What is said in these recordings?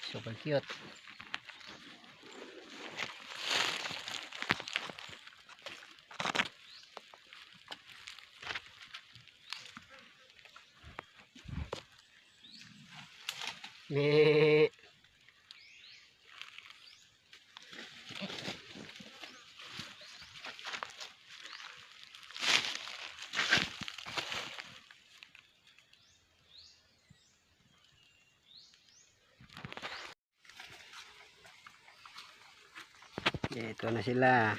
Super cute. Me. Ito na sila.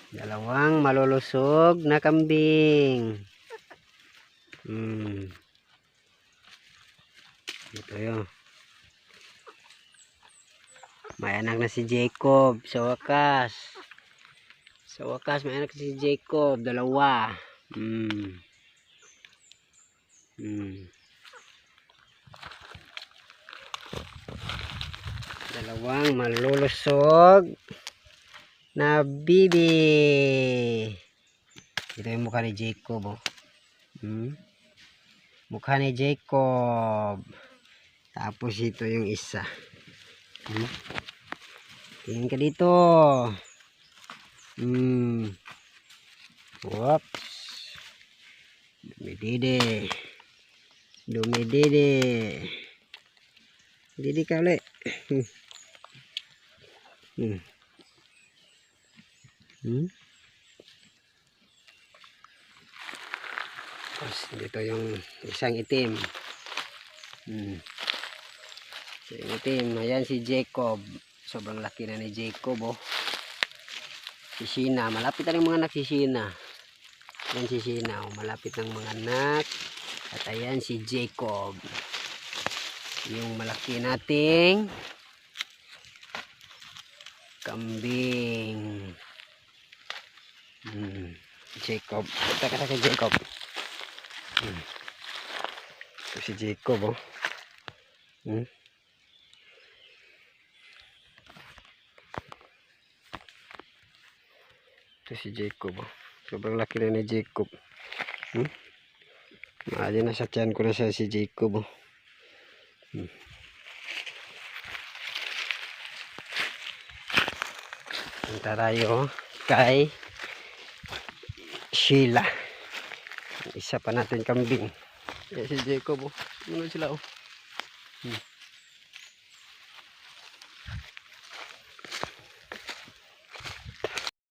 Dalawang malulusog na kambing. Ito yun. May anak na si Jacob. Sa wakas. Sa wakas may anak si Jacob. Dalawa. Dalawang malulusog na bibi. Ito yung mukha ni Jacob, oh. Mukha ni Jacob. Tapos ito yung isa. Tingin ka dito. Whoops. Dumidide. Dumidide. Didi ka ulit. Tapos dito yung isang itim. So, yung itim, ayan si Jacob. Sobrang laki na ni Jacob, oh. Si Sheena, malapit na yung mga anak si Sheena. Ayan si Sheena, oh, malapit ng mga anak. At ayan si Jacob. Yung malaki nating kambing. Jacob. Punta ka kay Jacob. Ito si Jacob, oh. Ito si Jacob, oh. Sobrang laki na ni Jacob. Maaari na sa tiyan ko na siya si Jacob, oh. Punta tayo kay Sheila. Isa pa natin kambing. Si Jacob, oh. Ano sila, oh.